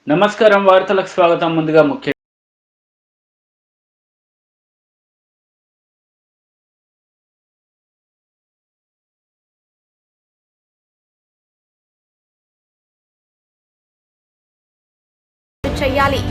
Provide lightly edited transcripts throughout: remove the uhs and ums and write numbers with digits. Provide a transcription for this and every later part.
నమస్కారం వార్తలకు స్వాగతం. ముందుగా ముఖ్య చేయాలి.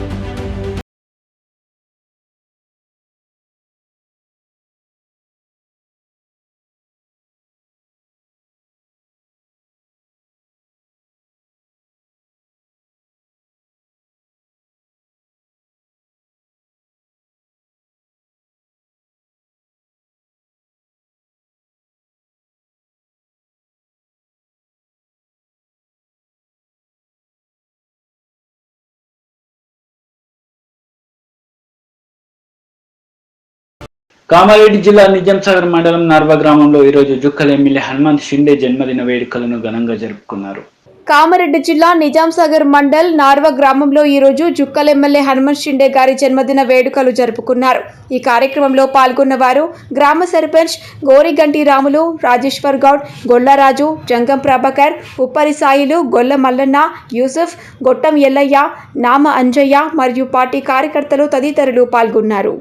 కామారెడ్డి జిల్లా నిజాంసాగర్ మండలం నార్వా గ్రామంలో ఈరోజు జుక్కల్ ఎమ్మెల్యే హనుమంత్ షిండే జన్మదిన వేడుకలను ఘనంగా జరుపుకున్నారు. కామారెడ్డి జిల్లా నిజాంసాగర్ మండల్ నార్వ గ్రామంలో ఈరోజు జుక్కల్ ఎమ్మెల్యే హనుమంత్ షిండే గారి జన్మదిన వేడుకలు జరుపుకున్నారు. ఈ కార్యక్రమంలో పాల్గొన్న వారు గ్రామ సర్పంచ్ గోరిగంటి రాములు, రాజేశ్వర్ గౌడ్, గొల్లరాజు, జంగం ప్రభాకర్, ఉప్పరి సాయిలు, గొల్ల మల్లన్న, యూసుఫ్, గొట్టం ఎల్లయ్య, నామ అంజయ్య మరియు పార్టీ కార్యకర్తలు తదితరులు పాల్గొన్నారు.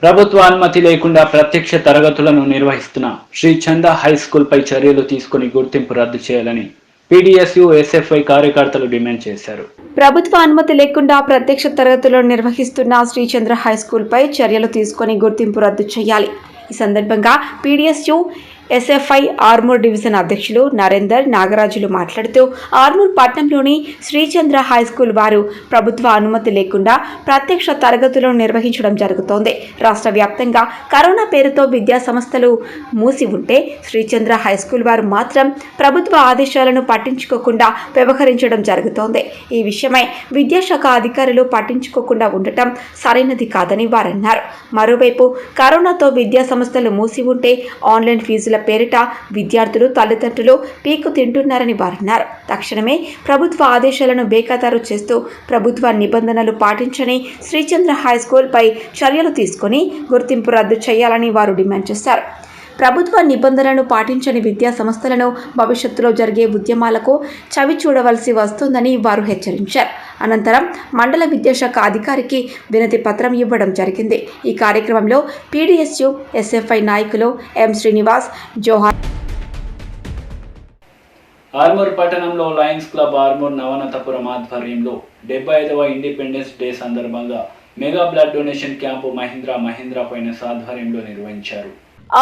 ప్రభుత్వ అనుమతి లేకుండా ప్రత్యక్ష తరగతులను నిర్వహిస్తున్న శ్రీ చంద హై స్కూల్ పై చర్యలు తీసుకుని గుర్తింపు రద్దు చేయాలని పీడీఎస్యు ఎస్ఎఫ్ఐ కార్యకర్తలు డిమాండ్ చేశారు. ప్రభుత్వ అనుమతి లేకుండా ప్రత్యక్ష తరగతులను నిర్వహిస్తున్న శ్రీ చంద్ర హై స్కూల్ పై చర్యలు తీసుకుని గుర్తింపు రద్దు చేయాలి. ఈ సందర్భంగా పీడీఎస్యు ఎస్ఎఫ్ఐ ఆర్మూర్ డివిజన్ అధ్యక్షులు నరేందర్ నాగరాజులు మాట్లాడుతూ ఆర్మూర్ పట్టణంలోని శ్రీచంద్ర హై స్కూల్ వారు ప్రభుత్వ అనుమతి లేకుండా ప్రత్యక్ష తరగతులను నిర్వహించడం జరుగుతోంది. రాష్ట్ర వ్యాప్తంగా కరోనా పేరుతో విద్యా సంస్థలు మూసి ఉంటే శ్రీచంద్ర హై స్కూల్ వారు మాత్రం ప్రభుత్వ ఆదేశాలను పట్టించుకోకుండా వ్యవహరించడం జరుగుతోంది. ఈ విషయమై విద్యాశాఖ అధికారులు పట్టించుకోకుండా ఉండటం సరైనది కాదని వారన్నారు. మరోవైపు కరోనాతో విద్యా సంస్థలు మూసి ఉంటే ఆన్లైన్ ఫీజుల పేరిట విద్యార్థులు తల్లిదండ్రులు పీకు తింటున్నారని వారన్నారు. తక్షణమే ప్రభుత్వ ఆదేశాలను బేఖాతరు చేస్తూ ప్రభుత్వ నిబంధనలు పాటించని శ్రీచంద్ర హై స్కూల్ పై చర్యలు తీసుకుని గుర్తింపు రద్దు చేయాలని వారు డిమాండ్ చేశారు. ప్రభుత్వ నిబంధనలను పాటించని విద్యా సంస్థలను భవిష్యత్తులో జరిగే ఉద్యమాలకు చవి చూడవలసి వస్తుందని వారు హెచ్చరించారు. అనంతరం మండల విద్యాశాఖ అధికారికి వినతి పత్రం ఇవ్వడం జరిగింది. ఈ కార్యక్రమంలో పీడీఎస్యు ఎస్ఎఫ్ఐ నాయకులు ఎం శ్రీనివాస్, జోహార్. ఆర్మూర్ పట్టణంలో లయన్స్ క్లబ్ ఆర్మూర్ నవనతపురం ఆధ్వర్యంలో 75వ ఇండిపెండెన్స్ డే సందర్భంగా mega blood donation camp Mahindra Finance ఆధ్వర్యంలో నిర్వహించారు.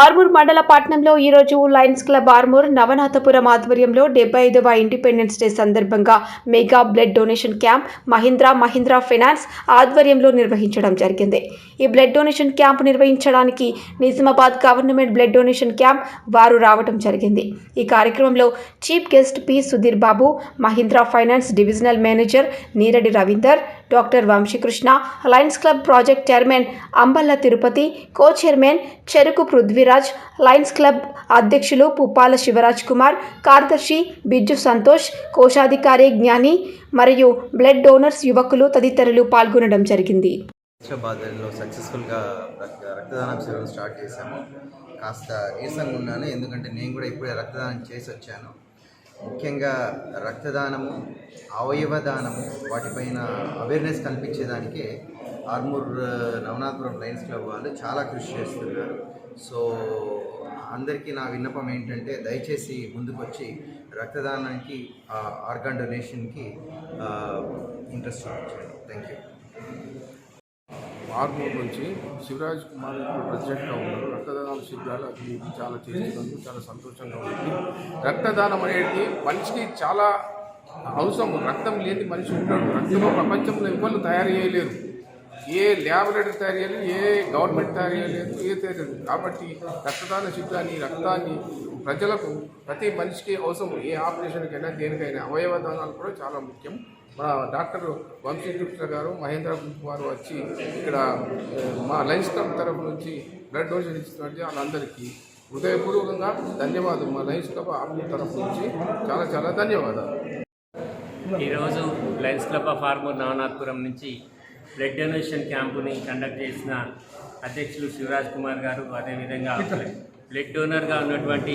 ఆర్మూర్ మండల పట్టణంలో ఈరోజు లయన్స్ క్లబ్ ఆర్మూర్ నవనాథపురం ఆధ్వర్యంలో 75వ ఇండిపెండెన్స్ డే సందర్భంగా mega blood donation camp Mahindra Finance ఆధ్వర్యంలో నిర్వహించడం జరిగింది. ఈ బ్లడ్ డొనేషన్ క్యాంప్ నిర్వహించడానికి Nizamabad government blood donation camp వారు రావడం జరిగింది. ఈ కార్యక్రమంలో chief guest P Sudhir Babu, Mahindra Finance divisional manager Neeradi Ravinder, doctor Vamshikrishna, Lions Club project chairman Amballa Tirupati, co chairman Cheruku Prithviraj, Lions club అధ్యక్షులు పుప్పాల శివరాజ్ కుమార్, కార్యదర్శి బిజ్జు సంతోష్, కోశాధికారి జ్ఞాని మరియు బ్లడ్ డోనర్స్ యువకులు తదితరులు పాల్గొనడం జరిగింది. హైదరాబాద్లో సక్సెస్ఫుల్గా రక్తదానం సేవలు స్టార్ట్ చేశాము. కాస్త నీరసంగా ఉన్నాను, ఎందుకంటే నేను కూడా ఇప్పుడే రక్తదానం చేసి వచ్చాను. ముఖ్యంగా రక్తదానము, అవయవదానము వాటిపైన అవేర్నెస్ కల్పించేదానికే ఆర్మూర్ నవనాథపురం లయన్స్ క్లబ్ వాళ్ళు చాలా కృషి చేస్తున్నారు. సో అందరికీ నా విన్నపం ఏంటంటే దయచేసి ముందుకొచ్చి రక్తదానానికి, ఆర్గాన్ డొనేషన్కి ఇంట్రెస్ట్ చూపించండి. Thank you. ఆర్మూర్ నుంచి శివరాజ్ కుమార్ ఇప్పుడు ప్రెసిడెంట్గా ఉన్నారు. రక్తదాన శిబిరాలు అది చాలా చేస్తున్నందుకు చాలా సంతోషంగా ఉంది. రక్తదానం అనేది మనిషికి చాలా అవసరం. రక్తం లేని మనిషి ఉంటాడు. రక్తంలో ప్రపంచంలో ఎవరు తయారు చేయలేరు. ఏ ల్యాబొరేటరీ తయారు చేయాలి, ఏ గవర్నమెంట్ తయారు చేయలేదు, ఏ తయారు కాబట్టి రక్తదాన శిబిరాన్ని రక్తాన్ని ప్రజలకు ప్రతి మనిషికి అవసరం. ఏ ఆపరేషన్కైనా దేనికైనా అవయవ దానాలు కూడా చాలా ముఖ్యం. మన డాక్టర్ వంశీకృష్ణ గారు మహేంద్ర వారు వచ్చి ఇక్కడ మా లయన్స్ క్లబ్ తరఫు నుంచి బ్లడ్ డొనేషన్ ఇస్తున్నట్టు వాళ్ళందరికీ హృదయపూర్వకంగా ధన్యవాదాలు. మా లయన్స్ క్లబ్ ఆర్మీ తరఫు నుంచి చాలా చాలా ధన్యవాదాలు. ఈరోజు Lions club of Armoor Navanathapuram నుంచి బ్లడ్ డొనేషన్ క్యాంపుని కండక్ట్ చేసిన అధ్యక్షులు శివరాజ్ కుమార్ గారు, అదేవిధంగా బ్లడ్ డోనర్గా ఉన్నటువంటి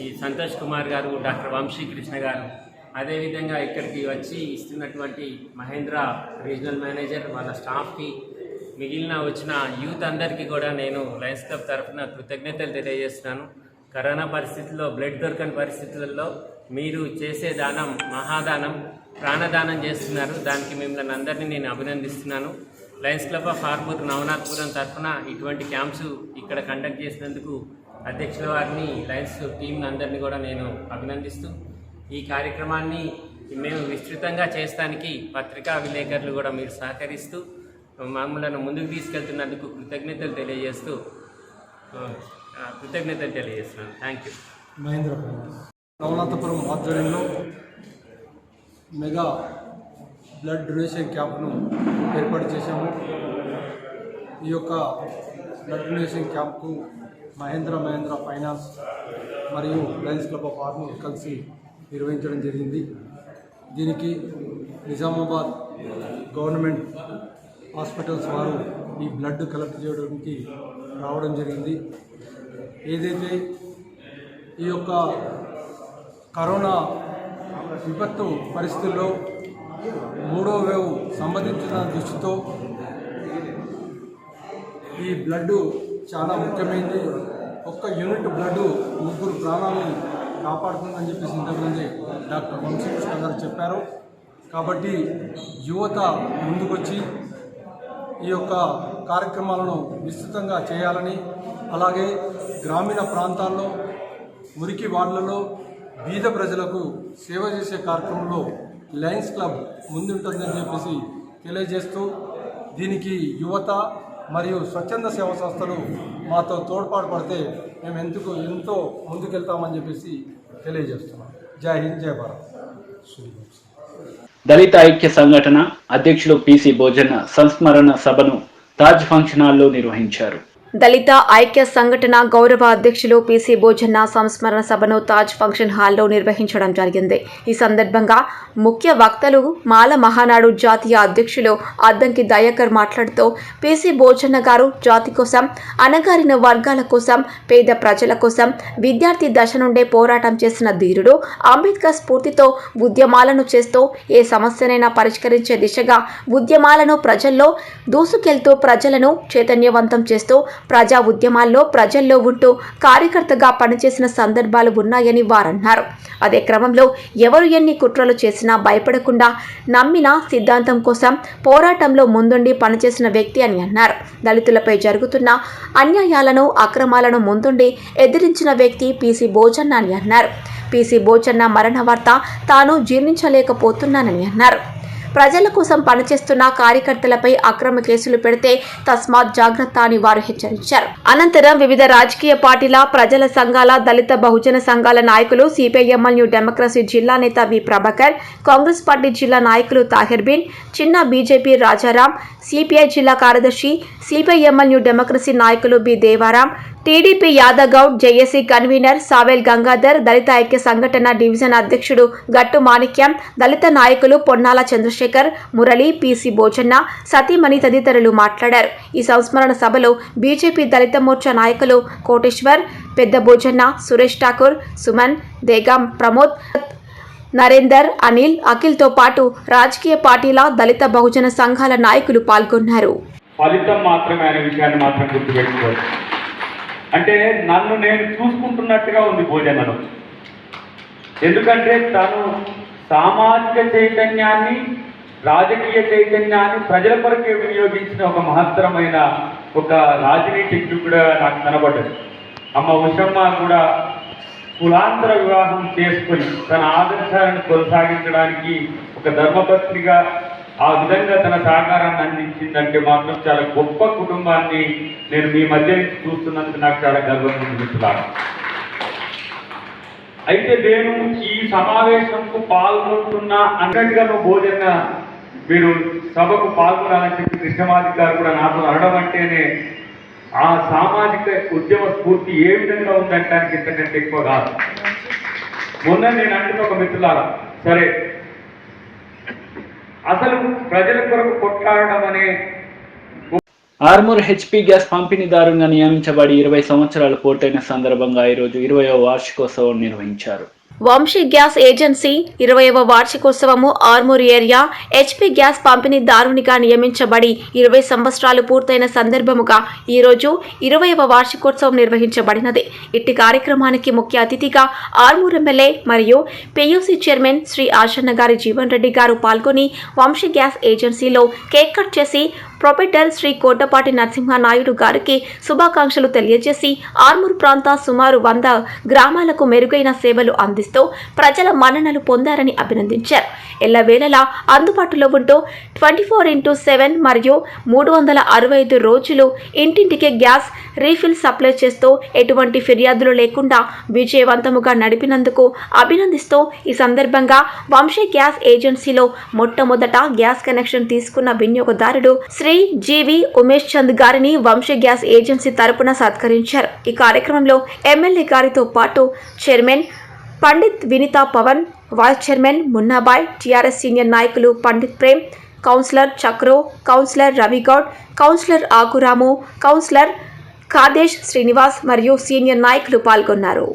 ఈ సంతోష్ కుమార్ గారు, డాక్టర్ వంశీకృష్ణ గారు, అదేవిధంగా ఇక్కడికి వచ్చి ఇస్తున్నటువంటి మహేంద్ర రీజనల్ మేనేజర్, వాళ్ళ స్టాఫ్కి, మిగిలిన వచ్చిన యూత్ అందరికీ కూడా నేను లయన్స్ క్లబ్ తరఫున కృతజ్ఞతలు తెలియజేస్తున్నాను. కరోనా పరిస్థితుల్లో బ్లడ్ దొరకని పరిస్థితులలో మీరు చేసే దానం మహాదానం, ప్రాణదానం చేస్తున్నారు. దానికి మిమ్మల్ని అందరినీ నేను అభినందిస్తున్నాను. Lions club of Armoor Navanathapuram తరఫున ఇటువంటి క్యాంప్స్ ఇక్కడ కండక్ట్ చేసినందుకు అధ్యక్షుల వారిని, లయన్స్ టీంని అందరినీ కూడా నేను అభినందిస్తూ, ఈ కార్యక్రమాన్ని మేము విస్తృతంగా చేస్తానికి పత్రికా విలేకరులు కూడా మీరు సహకరిస్తూ మమ్మల్ని ముందుకు తీసుకెళ్తున్నందుకు కృతజ్ఞతలు తెలియజేస్తున్నాను. Thank you. మహేంద్ర నవనాథపురం ఆధ్వర్యంలో మెగా బ్లడ్ డొనేషన్ క్యాంప్ను ఏర్పాటు చేశాము. ఈ యొక్క బ్లడ్ డొనేషన్ క్యాంప్కు మహేంద్ర ఫైనాన్స్ మరియు లయన్స్ క్లబ్ ఆఫ్ ఆర్మూర్ కలిసి నిర్వహించడం జరిగింది. దీనికి నిజామాబాద్ గవర్నమెంట్ హాస్పిటల్స్ వారు ఈ బ్లడ్ కలెక్ట్ చేయడానికి రావడం జరిగింది. ఏదైతే ఈ యొక్క కరోనా విపత్తు పరిస్థితుల్లో 3వ వేవ్ సంబంధించిన దృష్టితో ఈ బ్లడ్ చాలా ముఖ్యమైనది. ఒక్క యూనిట్ బ్లడ్ 3 ప్రాణాలను కాపాడుతుందని చెప్పేసి ఇంతకుముందే డాక్టర్ వంశీకృష్ణ గారు చెప్పారు. కాబట్టి యువత ముందుకొచ్చి ఈ యొక్క కార్యక్రమాలను విస్తృతంగా చేయాలని, అలాగే గ్రామీణ ప్రాంతాల్లో, మురికి వార్డులలో బీద ప్రజలకు సేవ చేసే కార్యక్రమంలో లయన్స్ క్లబ్ ముందుంటుందని చెప్పేసి తెలియజేస్తూ, దీనికి యువత మరియు స్వచ్ఛంద సేవా సంస్థలు మాతో తోడ్పాటు పడితే మేము ఎంతో ముందుకెళ్తామని చెప్పేసి తెలియజేస్తున్నాం. జై హింద్, జై భారత్. దళిత ఐక్య సంఘటన అధ్యక్షులు పిసి భోజన సంస్మరణ సభను తాజ్ ఫంక్షన్ హాల్లో నిర్వహించారు. దళిత ఐక్య సంఘటన గౌరవ అధ్యక్షులు పిసి భోజన్న సంస్మరణ సభను తాజ్ ఫంక్షన్ హాల్లో నిర్వహించడం జరిగింది. ఈ సందర్భంగా ముఖ్య వక్తలు మాల మహానాడు జాతీయ అధ్యక్షులు అద్దంకి దయాకర్ మాట్లాడుతూ, పిసి భోజన్న గారు జాతి కోసం, అణగారిన వర్గాల కోసం, పేద ప్రజల కోసం విద్యార్థి దశ నుండే పోరాటం చేసిన ధీరుడు. అంబేద్కర్ స్ఫూర్తితో ఉద్యమాలను చేస్తూ ఏ సమస్యనైనా పరిష్కరించే దిశగా ఉద్యమాలను ప్రజల్లో దూసుకెళ్తూ ప్రజలను చైతన్యవంతం చేస్తూ ప్రజా ఉద్యమాల్లో ప్రజల్లో ఉంటూ కార్యకర్తగా పనిచేసిన సందర్భాలు ఉన్నాయని వారన్నారు. అదే క్రమంలో ఎవరు ఎన్ని కుట్రలు చేసినా భయపడకుండా నమ్మిన సిద్ధాంతం కోసం పోరాటంలో ముందుండి పనిచేసిన వ్యక్తి అని అన్నారు. దళితులపై జరుగుతున్న అన్యాయాలను, అక్రమాలను ముందుండి ఎదిరించిన వ్యక్తి పిసి భోజన్న అని అన్నారు. పిసి భోజన్న మరణ వార్త తాను జీర్ణించలేకపోతున్నానని అన్నారు. ప్రజల కోసం పనిచేస్తున్న కార్యకర్తలపై అక్రమ కేసులు పెడితే తస్మాత్ జాగ్రత్త అని వారు హెచ్చరించారు. అనంతరం వివిధ రాజకీయ పార్టీల, ప్రజల సంఘాల, దళిత బహుజన సంఘాల నాయకులు, సిపిఐఎంఎల్ న్యూ డెమోక్రసీ జిల్లా నేత వి ప్రభాకర్, కాంగ్రెస్ పార్టీ జిల్లా నాయకులు తాహిర్ బిన్, చిన్న బీజేపీ రాజారాం, సిపిఐ జిల్లా కార్యదర్శి, సిపిఐఎంఎల్ న్యూ డెమోక్రసీ నాయకులు B Devaram, TDP Yadagoud, JAC convener Savel Gangadhar, దళిత ఐక్య సంఘటన డివిజన్ అధ్యక్షుడు గట్టు మాణిక్యం, దళిత నాయకులు పొన్నాల చంద్రశేఖర్, మురళి, పిసి భోజన్న, సతీమణి తదితరులు మాట్లాడారు. ఈ సంస్మరణ సభలో బీజేపీ దళిత మోర్చా నాయకులు కోటేశ్వర్, పెద్ద భోజన్న, సురేష్ ఠాకూర్, సుమన్, దేగాం ప్రమోద్, నరేందర్, అనిల్, అఖిల్తో పాటు రాజకీయ పార్టీల, దళిత బహుజన సంఘాల నాయకులు పాల్గొన్నారు. ఫలితం మాత్రమే అనే విషయాన్ని మాత్రం గుర్తుపెట్టుకోవాలి. అంటే నన్ను నేను చూసుకుంటున్నట్టుగా ఉంది భోజనలో. ఎందుకంటే తను సామాజిక చైతన్యాన్ని, రాజకీయ చైతన్యాన్ని ప్రజల కొరకే వినియోగించిన ఒక మహత్తరమైన ఒక రాజనీతిజ్ఞుడు కూడా నాకు కనబడ్డది. అమ్మ ఉషమ్మ కూడా కులాంతర వివాహం చేసుకొని తన ఆదర్శాలను కొనసాగించడానికి ఒక ధర్మపత్నిగా ఆ విధంగా తన సహకారాన్ని అందించిందంటే మాత్రం చాలా గొప్ప కుటుంబాన్ని నేను మీ మధ్య నుంచి చూస్తున్నందుకు నాకు చాలా గర్వంగా అనిపిస్తున్నాను. అయితే నేను ఈ సమావేశంకు పాల్గొంటున్నా అన్నట్టుగా భోజన మీరు సభకు పాల్గొనాలని చెప్పి కృష్ణమాధికారు కూడా నాతో అనడం అంటేనే ఆ సామాజిక ఉద్యమ స్ఫూర్తి ఏ విధంగా ఉందంటానికి ఇంతకంటే ఎక్కువ కాదు. మొన్న నేను అంటున్న ఒక మిత్రులారా, సరే అసలు ప్రజల కొరకు కొట్లాడడం అనే ఆర్మూర్ హెచ్పి గ్యాస్ పంపిణీదారుగా నియమించబడి 20 సంవత్సరాలు పూర్తయిన సందర్భంగా ఈరోజు 20వ వార్షికోత్సవం నిర్వహించారు. వంశీ గ్యాస్ ఏజెన్సీ 20వ వార్షికోత్సవము ఆర్మూర్ ఏరియా హెచ్పి గ్యాస్ పంపిణీదారునిగా నియమించబడి 20 సంవత్సరాలు పూర్తయిన సందర్భముగా ఈరోజు 20వ వార్షికోత్సవం నిర్వహించబడినది. ఇట్టి కార్యక్రమానికి ముఖ్య అతిథిగా ఆర్మూర్ ఎమ్మెల్యే మరియు పియూసీ చైర్మన్ శ్రీ ఆశన్న గారి జీవన్ రెడ్డి గారు పాల్గొని వంశీ గ్యాస్ ఏజెన్సీలో కేక్ కట్ చేసి ప్రొపరేటర్ శ్రీ కోటపాటి నరసింహనాయుడు గారికి శుభాకాంక్షలు తెలియజేసి ఆర్మూర్ ప్రాంత సుమారు 100 గ్రామాలకు మెరుగైన సేవలు అందిస్తూ ప్రజల మన్ననలు పొందారని అభినందించారు. ఎల్లవేళలా అందుబాటులో ఉంటూ 24/7 మరియు 365 రోజులు ఇంటింటికి గ్యాస్ రీఫిల్ సప్లై చేస్తూ ఎటువంటి ఫిర్యాదులు లేకుండా విజయవంతముగా నడిపినందుకు అభినందిస్తూ ఈ సందర్భంగా వంశీ గ్యాస్ ఏజెన్సీలో మొట్టమొదట గ్యాస్ కనెక్షన్ తీసుకున్న వినియోగదారుడు శ్రీ జీవి ఉమేష్ చంద్ గారిని వంశీ గ్యాస్ ఏజెన్సీ తరపున సత్కరించారు. ఈ కార్యక్రమంలో ఎమ్మెల్యే గారితో పాటు chairman Pandit Vinita Pavan, vice chairman Munnabai, TRS senior నాయకులు Pandit Prem, councillor Chakro, councillor Ravigoud, councillor Akuramu, councillor Kadesh Srinivas మరియు సీనియర్ నాయకులు పాల్గొన్నారు.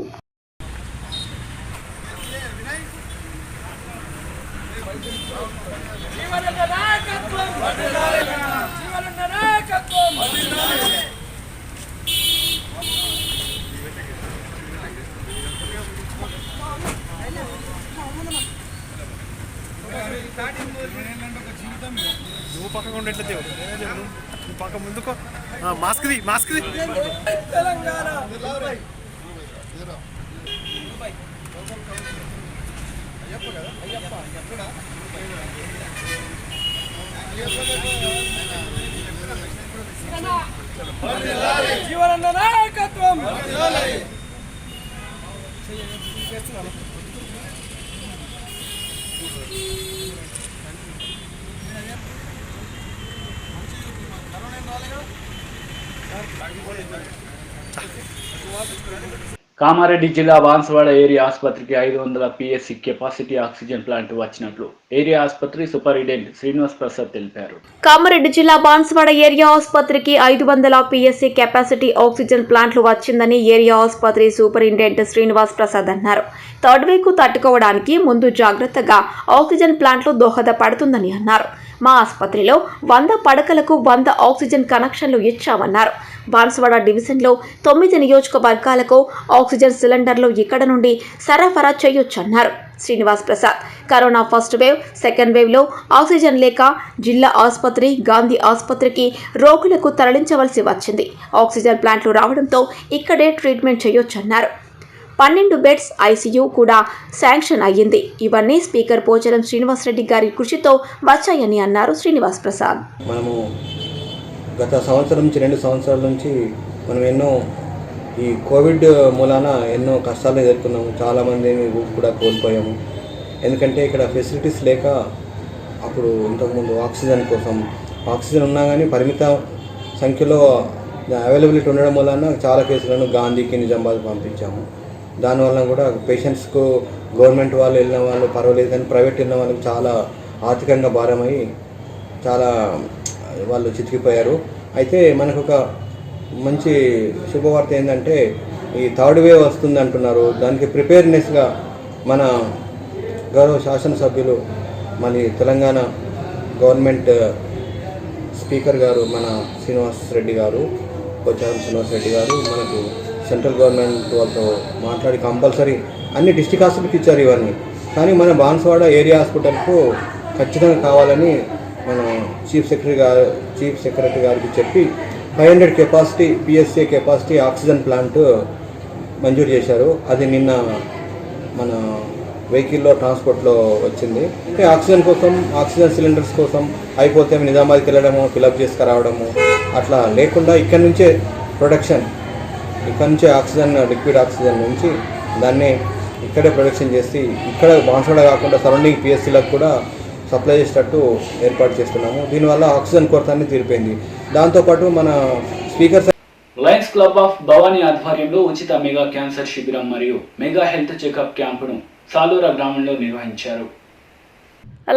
నువ్వు పక్కగా ఉండట్లేదు, నువ్వు పక్క ముందుకో, మాస్క్ది తెలంగాణ. జీవనన్న నాయకత్వం. కామారెడ్డి జిల్లా బాన్సువాడ ఏరియా ఆసుపత్రికి 500 PSC కెపాసిటీ ఆక్సిజన్ ప్లాంట్ వచ్చినట్లు ఏరియా ఆసుపత్రి సూపరింటెండెంట్ శ్రీనివాస్ ప్రసాద్ తెలిపారు. కామారెడ్డి జిల్లా బాన్సువాడ ఏరియా ఆసుపత్రికి 500 PSC కెపాసిటీ ఆక్సిజన్ ప్లాంట్లు వచ్చిందని ఏరియా ఆసుపత్రి సూపరింటెండెంట్ శ్రీనివాస్ ప్రసాద్ అన్నారు. థర్డ్ వేవ్కు తట్టుకోవడానికి ముందు జాగ్రత్తగా ఆక్సిజన్ ప్లాంట్లు దోహదపడుతుందని అన్నారు. మా ఆసుపత్రిలో 100 పడకలకు 100 ఆక్సిజన్ కనెక్షన్లు ఇచ్చామన్నారు. బాన్సువాడ డివిజన్లో 9 నియోజకవర్గాలకు ఆక్సిజన్ సిలిండర్లు ఇక్కడ నుండి సరఫరా చేయొచ్చన్నారు Srinivas Prasad. Corona first wave, second వేవ్లో ఆక్సిజన్ లేక జిల్లా ఆసుపత్రి, గాంధీ ఆసుపత్రికి రోగులకు తరలించవలసి వచ్చింది. ఆక్సిజన్ ప్లాంట్లు రావడంతో ఇక్కడే ట్రీట్మెంట్ చేయొచ్చన్నారు. 12 బెడ్స్ ఐసీయూ కూడా శాంక్షన్ అయ్యింది. ఇవన్నీ స్పీకర్ పోచారం శ్రీనివాసరెడ్డి గారి కృషితో వచ్చాయని అన్నారు శ్రీనివాస్ ప్రసాద్. మనము గత సంవత్సరం నుంచి 2 సంవత్సరాల నుంచి మనం ఎన్నో ఈ కోవిడ్ మూలాన ఎన్నో కష్టాలు ఎదుర్కొన్నాము. చాలామందిని కూడా కోల్పోయాము. ఎందుకంటే ఇక్కడ ఫెసిలిటీస్ లేక అప్పుడు ఇంతకుముందు ఆక్సిజన్ కోసం ఆక్సిజన్ ఉన్నా కానీ పరిమిత సంఖ్యలో అవైలబిలిటీ ఉండడం వలన చాలా కేసులను గాంధీకి, నిజామాబాద్ పంపించాము. దానివల్ల కూడా పేషెంట్స్కు గవర్నమెంట్ వాళ్ళు వెళ్ళిన వాళ్ళు పర్వాలేదు, కానీ ప్రైవేట్ వెళ్ళిన వాళ్ళకి చాలా ఆర్థికంగా భారమై చాలా వాళ్ళు చితికిపోయారు. అయితే మనకు ఒక మంచి శుభవార్త ఏంటంటే ఈ థర్డ్ వేవ్ వస్తుంది అంటున్నారు. దానికి ప్రిపేర్నెస్గా మన గౌరవ శాసనసభ్యులు మన తెలంగాణ గవర్నమెంట్ స్పీకర్ గారు మన శ్రీనివాస్ రెడ్డి గారు, పోచారం శ్రీనివాస్ రెడ్డి గారు మనకు సెంట్రల్ గవర్నమెంట్ వాళ్ళతో మాట్లాడి కంపల్సరీ అన్ని డిస్ట్రిక్ట్ హాస్పిటల్కి ఇచ్చారు ఇవన్నీ. కానీ మన బాన్సువాడ ఏరియా హాస్పిటల్కు ఖచ్చితంగా కావాలని మన చీఫ్ సెక్రటరీ గారికి చెప్పి 500 capacity PSC capacity oxygen plant మంజూరు చేశారు. అది నిన్న మన వెహికల్లో ట్రాన్స్పోర్ట్లో వచ్చింది. ఆక్సిజన్ కోసం, ఆక్సిజన్ సిలిండర్స్ కోసం అయిపోతే నిజామాబాద్కి వెళ్ళడము, ఫిలప్ చేసుకురావడము అట్లా లేకుండా ఇక్కడ నుంచే ప్రొడక్షన్, ఇక్కడ నుంచే ఆక్సిజన్, లిక్విడ్ ఆక్సిజన్ నుంచి దాన్ని ఇక్కడే ప్రొడక్షన్ చేసి ఇక్కడ బాన్సువాడ కాకుండా సరౌండింగ్ పిఎస్సీలకు కూడా సప్లై చేసేటట్టు ఏర్పాటు చేస్తున్నాము. దీనివల్ల ఆక్సిజన్ కొరత అనేది తీరిపోయింది. దాంతోపాటు మన speaker Lions club of Bhavani ఆధ్వర్యంలో ఉచిత మెగా క్యాన్సర్ శిబిరం మరియు మెగా హెల్త్ చెకప్ క్యాంపును సాలూరా గ్రామంలో నిర్వహించారు.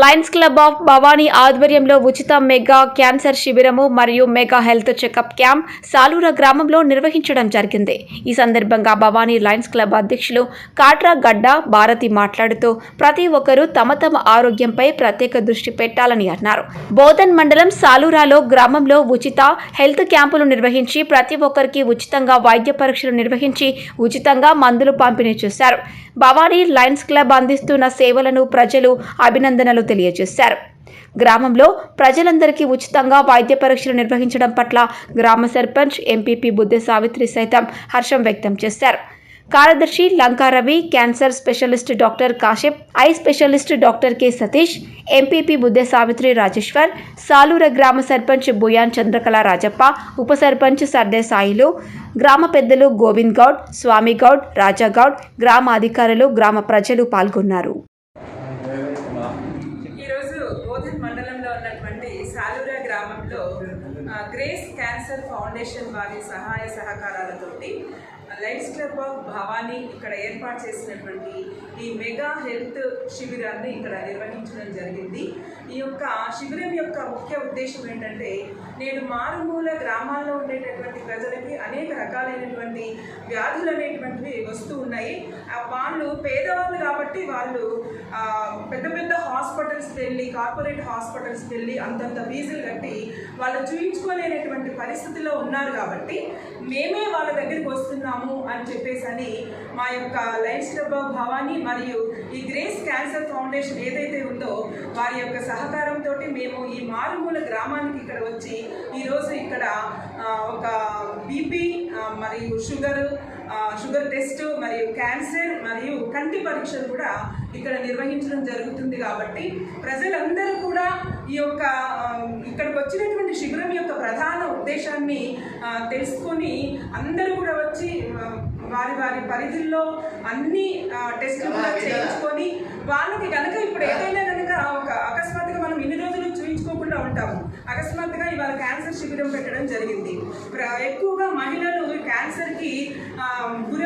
లయన్స్ క్లబ్ ఆఫ్ భవానీ ఆధ్వర్యంలో ఉచిత మెగా క్యాన్సర్ శిబిరము మరియు mega health checkup camp Salura గ్రామంలో నిర్వహించడం జరిగింది. ఈ సందర్భంగా భవానీ లయన్స్ క్లబ్ అధ్యక్షులు కాట్రా గడ్డ భారతి మాట్లాడుతూ ప్రతి ఒక్కరూ తమ తమ ఆరోగ్యంపై ప్రత్యేక దృష్టి పెట్టాలని అన్నారు. బోధన్ మండలం సాలూరాలో గ్రామంలో ఉచిత హెల్త్ క్యాంపులు నిర్వహించి ప్రతి ఒక్కరికి ఉచితంగా వైద్య పరీక్షలు నిర్వహించి ఉచితంగా మందులు పంపిణీ చేశారు. భవానీ లయన్స్ క్లబ్ అందిస్తున్న సేవలను ప్రజలు అభినందనలు తెలియజేశారు. గ్రామంలో ప్రజలందరికీ ఉచితంగా వైద్య పరీక్షలు నిర్వహించడం పట్ల గ్రామ సర్పంచ్ ఎంపీపీ బుద్దె సావిత్రి సైతం హర్షం వ్యక్తం చేశారు. కార్యదర్శి Lanka Ravi, cancer specialist doctor Kashif, eye specialist doctor K Satish, MPP Budde Savitri Rajeshwar, Salura గ్రామ సర్పంచ్ బుయాన్ చంద్రకళ రాజప్ప, ఉప సర్పంచ్ సర్దే సాయిలు, గ్రామ పెద్దలు గోవింద్ గౌడ్, స్వామి గౌడ్, రాజా గౌడ్, గ్రామ అధికారులు, గ్రామ ప్రజలు పాల్గొన్నారు. ఈరోజు బోధన్ మండలంలో ఉన్నటువంటి సాలూరా గ్రామంలో గ్రేస్ క్యాన్సర్ ఫౌండేషన్ వారి సహాయ సహకారాలతోటి లయన్స్ క్లబ్ ఆఫ్ భవానీ ఇక్కడ ఏర్పాటు చేసినటువంటి ఈ మెగా హెల్త్ శిబిరాన్ని ఇక్కడ నిర్వహించడం జరిగింది. ఈ యొక్క శిబిరం యొక్క ముఖ్య ఉద్దేశం ఏంటంటే నేడు మారుమూల గ్రామాల్లో ఉండేటటువంటి ప్రజలకి అనేక రకాలైనటువంటి వ్యాధులు అనేటువంటివి వస్తూ ఉన్నాయి. వాళ్ళు పేదవాళ్ళు కాబట్టి వాళ్ళు పెద్ద పెద్ద హాస్పిటల్స్కి వెళ్ళి, కార్పొరేట్ హాస్పిటల్స్కి వెళ్ళి అంతంత ఫీజులు కట్టి వాళ్ళు చూయించుకోలేనటువంటి పరిస్థితిలో ఉన్నారు. కాబట్టి మేమే వాళ్ళ దగ్గరికి వస్తున్నాము అని చెప్పేసి మా యొక్క లయన్స్ క్లబ్ ఆఫ్ భవానీ మరియు ఈ గ్రేస్ క్యాన్సర్ ఫౌండేషన్ ఏదైతే ఉందో వారి యొక్క సహకారంతో మేము ఈ మారుమూల గ్రామానికి ఇక్కడ వచ్చి ఈరోజు ఇక్కడ ఒక బీపీ మరియు షుగర్ టెస్ట్ మరియు క్యాన్సర్ మరియు కంటి పరీక్షలు కూడా ఇక్కడ నిర్వహించడం జరుగుతుంది. కాబట్టి ప్రజలందరూ కూడా ఈ యొక్క ఇక్కడికి వచ్చినటువంటి శిబిరం యొక్క ప్రధాన ఉద్దేశాన్ని తెలుసుకొని అందరూ కూడా వచ్చి వారి వారి పరిధుల్లో అన్ని టెస్టులు కూడా చేయించుకొని వాళ్ళకి కనుక ఇప్పుడు ఏదైనా కనుక ఒక అకస్మాత్తుగా మనం ఇన్ని రోజులు చూయించుకోకుండా ఉంటాము, అకస్మాత్తుగా ఇవాళ క్యాన్సర్ శిబిరం పెట్టడం జరిగింది. ఎక్కువగా మహిళలు క్యాన్సర్కి గురి.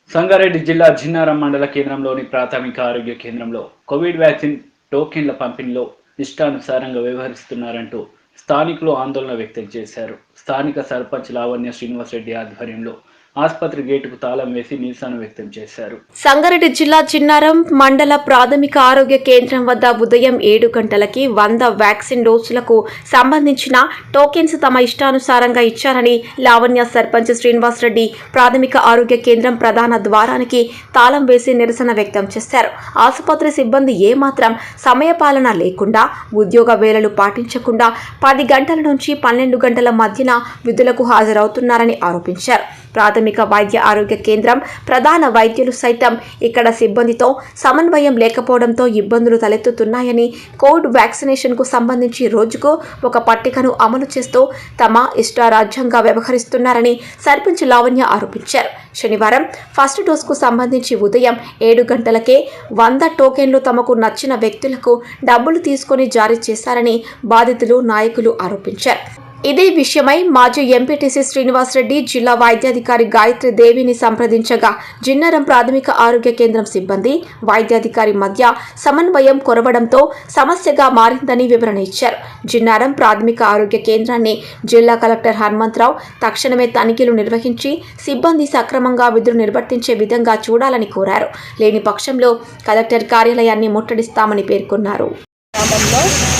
సంగారెడ్డి జిల్లా జిన్నారం మండల కేంద్రంలోని ప్రాథమిక ఆరోగ్య కేంద్రంలో కోవిడ్ వ్యాక్సిన్ టోకెన్ల పంపిణీలో ఇష్టానుసారంగా వ్యవహరిస్తున్నారంటూ స్థానికులు ఆందోళన వ్యక్తం చేశారు. స్థానిక సర్పంచ్ లావణ్య శ్రీనివాసరెడ్డి ఆధ్వర్యంలో ఆసుపత్రి గేటుకు తాళం వేసి నిరసన వ్యక్తం చేశారు. సంగారెడ్డి జిల్లా చిన్నారం మండల ప్రాథమిక ఆరోగ్య కేంద్రం వద్ద ఉదయం 7 గంటలకి 100 వ్యాక్సిన్ డోసులకు సంబంధించిన టోకెన్స్ తమ ఇష్టానుసారంగా ఇచ్చారని లావణ్య సర్పంచ్ శ్రీనివాసరెడ్డి ప్రాథమిక ఆరోగ్య కేంద్రం ప్రధాన ద్వారానికి తాళం వేసి నిరసన వ్యక్తం చేశారు. ఆసుపత్రి సిబ్బంది ఏమాత్రం సమయపాలన లేకుండా, ఉద్యోగ వేళలు పాటించకుండా 10 గంటల నుంచి 12 గంటల మధ్యన విధులకు హాజరవుతున్నారని ఆరోపించారు. ప్రాథమిక వైద్య ఆరోగ్య కేంద్రం ప్రధాన వైద్యులు సైతం ఇక్కడ సిబ్బందితో సమన్వయం లేకపోవడంతో ఇబ్బందులు తలెత్తుతున్నాయని, కోవిడ్ వ్యాక్సినేషన్కు సంబంధించి రోజుకు ఒక పట్టికను అమలు చేస్తూ తమ ఇష్టారాజ్యంగా వ్యవహరిస్తున్నారని సర్పంచ్ లావణ్య ఆరోపించారు. శనివారం ఫస్ట్ డోస్కు సంబంధించి ఉదయం 7 గంటలకే 100 టోకెన్లు తమకు నచ్చిన వ్యక్తులకు డబ్బులు తీసుకొని జారీ చేశారని బాధితులు, నాయకులు ఆరోపించారు. ఇదే విషయమై మాజీ ఎంపీటీసీ శ్రీనివాసరెడ్డి జిల్లా వైద్యాధికారి గాయత్రి దేవిని సంప్రదించగా జిన్నారం ప్రాథమిక ఆరోగ్య కేంద్రం సిబ్బంది, వైద్యాధికారి మధ్య సమన్వయం కొరవడంతో సమస్యగా మారిందని వివరణ ఇచ్చారు. జిన్నారం ప్రాథమిక ఆరోగ్య కేంద్రాన్ని జిల్లా కలెక్టర్ హనుమంతరావు తక్షణమే తనిఖీలు నిర్వహించి సిబ్బంది సక్రమంగా విధులు నిర్వర్తించే విధంగా చూడాలని కోరారు. లేని పక్షంలో కలెక్టర్ కార్యాలయాన్ని ముట్టడిస్తామని పేర్కొన్నారు.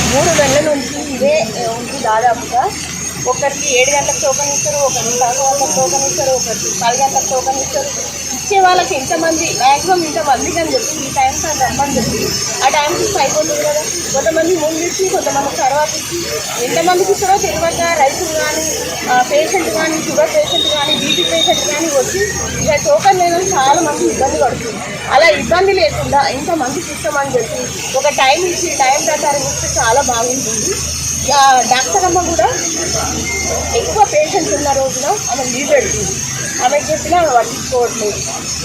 3 నెలల నుంచి ఇదే ఉంది. దాదాపుగా ఒకరికి 7 గంటలకు టోకన్ ఇస్తారు, ఒకరికి 11 గంటలకు టోకన్ ఇస్తారు, ఒకరికి 10 గంటలకు టోకన్ ఇస్తారు. వచ్చే వాళ్ళకి ఎంతమంది మ్యాక్సిమం ఇంతమందికి అని చెప్పి ఈ టైం సార్ రమ్మని చెప్పి ఆ టైంకి అయిపోతుంది కదా. కొంతమంది ముందు ఇచ్చి కొంతమంది తర్వాత ఇచ్చి ఎంతమందికి ఇస్తారో తెలియక రైతులు కానీ పేషెంట్ కానీ షుగర్ పేషెంట్ కానీ బీపీ పేషెంట్ కానీ వచ్చి ఇక టోకన్ లేదని చాలా మంది ఇబ్బంది పడుతుంది. అలా ఇబ్బంది లేకుండా ఇంతమందికి ఇస్తామని చెప్పి ఒక టైం ఇచ్చి టైం ప్రకారం ఇస్తే చాలా బాగుంటుంది. డాక్టర్ అమ్మ కూడా ఎక్కువ పేషెంట్స్ ఉన్న రోజున ఆమె లీవ్ పెడుతుంది. ఆమెకు చెప్పినా ఆమె పట్టించుకోవట్లేదు,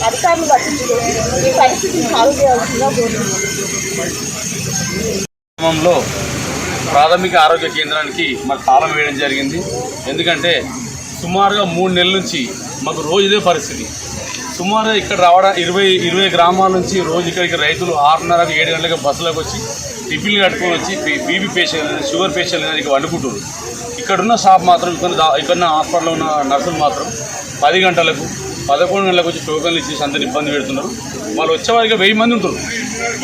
అధికారులు పట్టించుకోవట్లేదు. ఈ పరిస్థితిని సాల్వ్ చేయాల్సిందిగా కోరుతున్నాం. గ్రామంలో ప్రాథమిక ఆరోగ్య కేంద్రానికి మాకు తాళం వేయడం జరిగింది. ఎందుకంటే సుమారుగా 3 నెలల నుంచి మాకు రోజు ఇదే పరిస్థితి. సుమారుగా ఇక్కడ రావడం 20 గ్రామాల నుంచి రోజు ఇక్కడికి రైతులు 6:30 7 గంటలకు బస్సులకు వచ్చి టిఫిన్లు కట్టుకొని వచ్చి బీపీ పేషెంట్ షుగర్ పేషెంట్ ఇక్కడ వండుకుంటారు. ఇక్కడున్న స్టాఫ్ మాత్రం ఇక్కడున్న హాస్పిటల్లో ఉన్న నర్సులు మాత్రం 10 గంటలకు 11 గంటలకు వచ్చి టోకన్లు ఇచ్చేసి అందరిని ఇబ్బంది పెడుతున్నారు. వాళ్ళు వచ్చేవారికి 1000 మంది ఉంటారు.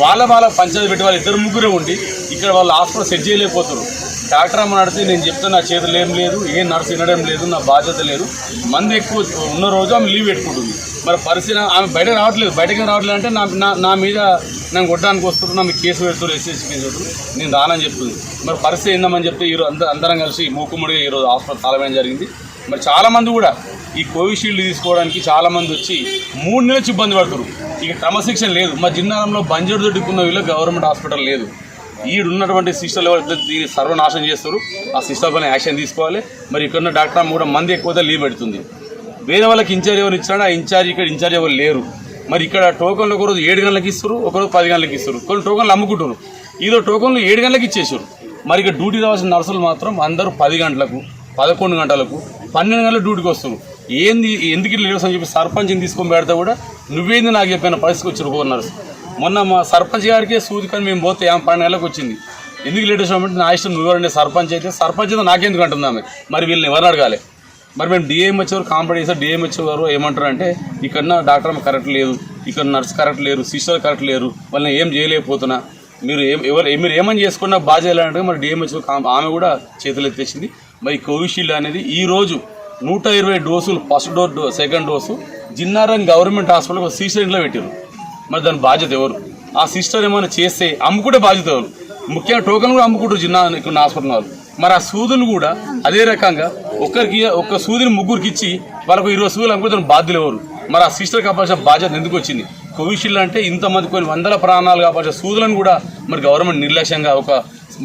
వాళ్ళ పంచాయతీ పెట్టి వాళ్ళు 2-3 ఉండి ఇక్కడ వాళ్ళు హాస్పిటల్ సెట్ చేయలేకపోతారు. డాక్టర్ అమ్మ నడితే నేను చెప్తే నా చేతులు ఏం లేదు, ఏ నర్సు వినడం లేదు, నా బాధ్యత లేదు. మంది ఎక్కువ ఉన్న రోజు ఆమె లీవ్ పెట్టుకుంటుంది. మరి పరిస్థితి ఆమె బయటకు రావట్లేదు అంటే నా మీద నేను కొట్టడానికి వస్తున్నారు, నాకు కేసు పెడుతున్నారు, ఎస్ఎస్సీ కేసు పెడుతున్నారు, నేను రానని చెప్తుంది. మరి పరిస్థితి ఏందని చెప్తే ఈరోజు అందరం కలిసి మూకుమ్మడిగా ఈరోజు హాస్పిటల్ తాళమేయడం జరిగింది. మరి చాలామంది కూడా ఈ కోవిషీల్డ్ తీసుకోవడానికి చాలామంది వచ్చి 3 నెలల నుంచి ఇబ్బంది పడుతున్నారు. ఇక క్రమశిక్షణ లేదు. మా జిన్నారంలో బంజరు దొడ్డుకున్న వీళ్ళు గవర్నమెంట్ హాస్పిటల్ లేదు. ఈడున్నటువంటి సిస్టర్లు దీన్ని సర్వనాశనం చేస్తారు. ఆ సిస్టర్ పైన యాక్షన్ తీసుకోవాలి. మరి ఇక్కడ డాక్టర్ అమ్మ కూడా మంది ఎక్కువ లీవ్ పెడుతుంది. వేరే వాళ్ళకి ఇన్ఛార్జ్ ఎవరు ఇచ్చినా ఆ ఇన్ఛార్జ్ ఎవరు లేరు. మరి ఇక్కడ టోకన్లు ఒకరోజు 7 గంటలకు ఇస్తారు, ఒకరోజు 10 గంటలకు ఇస్తారు. కొన్ని టోకన్లు అమ్ముకుంటారు. ఈరోజు టోకన్లు 7 గంటలకు ఇచ్చేసారు. మరి ఇక్కడ డ్యూటీ రావాల్సిన నర్సులు మాత్రం అందరూ 10 గంటలకు 11 గంటలకు 12 గంటలకు డ్యూటీకి వస్తారు. ఎందుకు ఇట్లా లేవు అని చెప్పి సర్పంచ్ని తీసుకొని పెడితే కూడా నువ్వేంది నాకు చెప్పిన పరిస్థితికి వచ్చారు ఒక నర్సు. మొన్న మా సర్పంచ్ గారికి సూదికొని మేము పోతే 12 నెలలకు వచ్చింది. ఎందుకు లేట్ వచ్చినప్పుడు నా ఇష్టం నువ్వెవరండి సర్పంచ్ అయితే సర్పంచ్ అయితే నాకెందుకు అంటున్నామే. మరి వీళ్ళని ఎవరిని అడగాలి. మరి మేము డిఎంహెచ్ గారు కాంప్లైంట్ చేస్తే డిఎంహెచ్ గారు ఏమంటారు అంటే ఇక్కడ డాక్టర్ కరెక్ట్ లేదు, ఇక్కడ నర్స్ కరెక్ట్ లేరు, సిస్టర్ కరెక్ట్ లేరు, వాళ్ళని ఏం చేయలేకపోతున్నా, మీరు మీరు ఏమని చేసుకున్నా బాధ్యత అంటే మరి డిఎంహెచ్ ఆమె కూడా చేతులు ఎత్తేసింది. మరి కోవిషీల్డ్ అనేది ఈరోజు 120 డోసులు first dose second dose Jinnaram government hospital sister ఇంట్లో పెట్టారు. మరి దాని బాధ్యత ఎవరు? ఆ సిస్టర్ ఏమైనా చేస్తే అమ్ముకుంటే బాధ్యత ఎవరు? ముఖ్యంగా టోకన్ కూడా అమ్ముకుంటారు జిన్నా హాస్పిటల్ వాళ్ళు. మరి ఆ సూదులు కూడా అదే రకంగా ఒక్క సూదిని 3గురికి ఇచ్చి వాళ్ళకు 20 సూదులు అమ్ముకుంటే బాధ్యులు ఎవరు? మరి ఆ సిస్టర్ కాపాల్సిన బాధ్యత ఎందుకు వచ్చింది? కోవిషీల్డ్ అంటే ఇంతమంది కొన్ని వందల ప్రాణాలు కాపాల్సిన సూదులను కూడా మరి గవర్నమెంట్ నిర్లక్ష్యంగా ఒక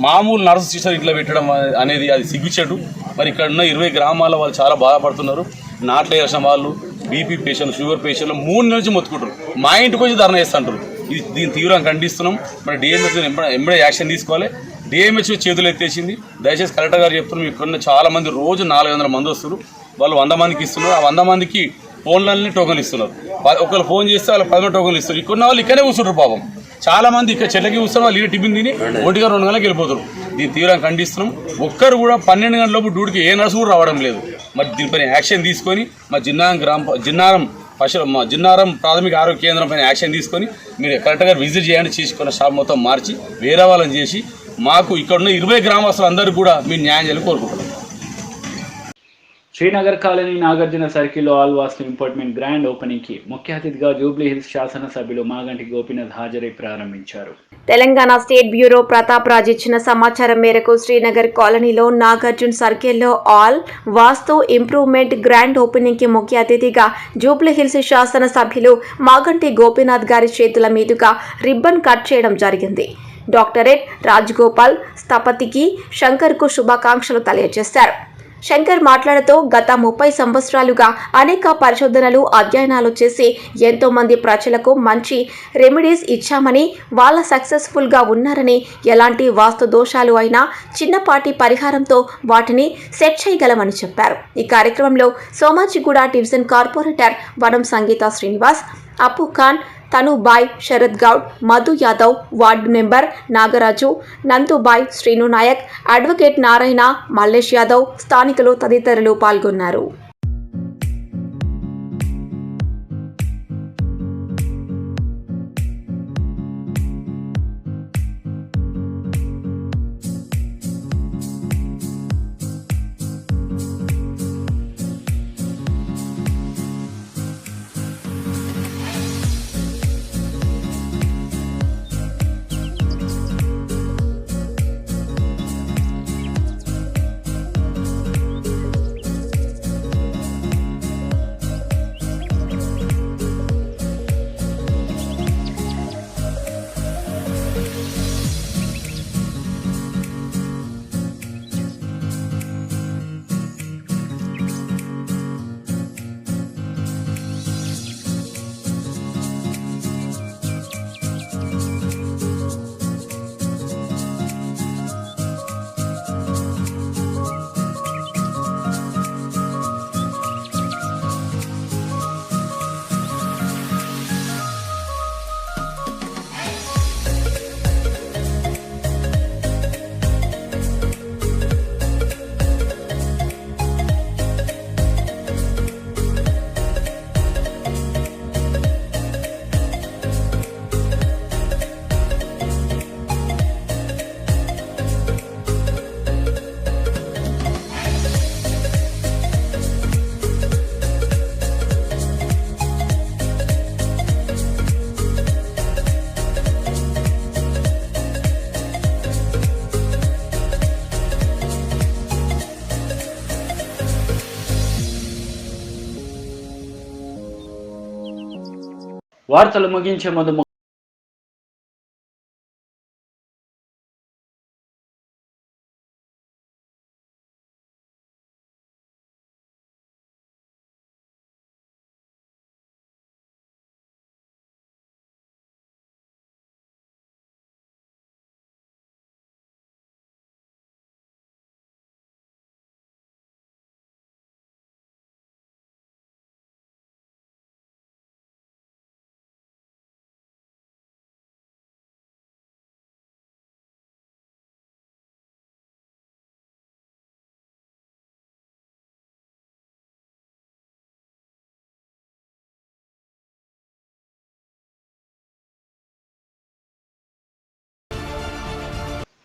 మామూలు నర్సు సిస్టర్ ఇట్లా పెట్టడం అనేది అది సిగ్గుచెడు. మరి ఇక్కడ ఉన్న 20 గ్రామాల వాళ్ళు చాలా బాధపడుతున్నారు. నాట్లు వేసిన వాళ్ళు బీపీ పేషెంట్లు షుగర్ పేషెంట్లు 3 నెలల నుంచి మొత్తుకుంటారు. మా ఇంటికి వచ్చి ధర్నా చేస్తుంటారు. దీన్ని తీవ్రంగా ఖండిస్తున్నాం. మరి డిఎంహెచ్ ఎంబడే యాక్షన్ తీసుకోవాలి. డిఎంహెచ్ చేతులు ఎత్తేసింది. దయచేసి కలెక్టర్ గారు చెప్తున్నారు, ఇక్కడ చాలా మంది రోజు 400 మంది వస్తారు. వాళ్ళు 100 మందికి ఇస్తున్నారు. ఆ 100 మందికి ఫోన్లన్నీ టోకన్లు ఇస్తున్నారు. ఒకళ్ళు ఫోన్ చేస్తే వాళ్ళు 10 టోకన్లు ఇస్తారు. ఇక్కడ వాళ్ళు ఇక్కడే కూర్చుంటారు. పాపం చాలా మంది ఇక్కడ చెట్లకి కూర్చున్నారు. వాళ్ళు టిఫిన్ తిని 1 2 గంటలకు వెళ్ళిపోతారు. దీన్ని తీవ్రంగా ఖండిస్తున్నాం. ఒక్కరు కూడా 12 గంటల లోపు డ్యూటీకి ఏ నర్సు కూడా రావడం లేదు. మరి దీనిపైన యాక్షన్ తీసుకొని మా జిన్నారం ప్రాథమిక ఆరోగ్య కేంద్రం పైన యాక్షన్ తీసుకొని మీరు కరెక్ట్గా విజిట్ చేయండి. చేసుకున్న స్టాఫ్ మొత్తం మార్చి వేరే వాళ్ళని చేసి మాకు ఇక్కడ ఉన్న 20 గ్రామస్తులు అందరూ కూడా మీరు న్యాయం చేయాలని కోరుకుంటున్నాం. శ్రీనగర్ కాలనీ నాగార్జున సర్కిల్లో ఆల్ వాస్తు ఇంపార్ట్మెంట్ గ్రాండ్ ఓపెనింగ్కి ముఖ్య అతిథిగా జూబ్లీ హిల్స్ శాసనసభ్యులు మాగంటి గోపీనాథ్ హాజరై ప్రారంభించారు. తెలంగాణ స్టేట్ బ్యూరో ప్రతాప్ రాజ్ ఇచ్చిన సమాచారం మేరకు శ్రీనగర్ కాలనీలో నాగార్జున సర్కిల్లో ఆల్ వాస్తు ఇంప్రూవ్మెంట్ గ్రాండ్ ఓపెనింగ్కి ముఖ్య అతిథిగా జూబ్లీ హిల్స్ శాసనసభ్యులు మాగంటి గోపీనాథ్ గారి చేతుల మీదుగా రిబ్బన్ కట్ చేయడం జరిగింది. డాక్టరేట్ రాజ్గోపాల్ స్థపతికి శంకర్కు శుభాకాంక్షలు తెలియజేశారు. శంకర్ మాట్లాడుతూ గత 30 సంవత్సరాలుగా అనేక పరిశోధనలు అధ్యయనాలు చేసి ఎంతో మంది ప్రజలకు మంచి రెమెడీస్ ఇచ్చామని, వాళ్ళ సక్సెస్ఫుల్గా ఉన్నారని, ఎలాంటి వాస్తు దోషాలు అయినా చిన్నపాటి పరిహారంతో వాటిని సెట్ చేయగలమని చెప్పారు. ఈ కార్యక్రమంలో సోమాజిగూడ డివిజన్ కార్పొరేటర్ వనం Sangeetha Srinivas, Appu Khan, Tanubai, Sharath Goud, Madhu Yadav, ward member Nagaraju, Nandubai, Srinu Nayak, advocate Narayana, Mallesh Yadav, స్థానికులు తదితరులు పాల్గొన్నారు. వార్తలు ముగించే ముందు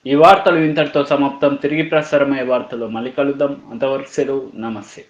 ఈ వార్తలు ఇంతటితో సమాప్తం. తిరిగి ప్రసారమయ్యే వార్తలు మళ్ళీ కలుద్దాం. అంతవరకు సెలవు. నమస్తే.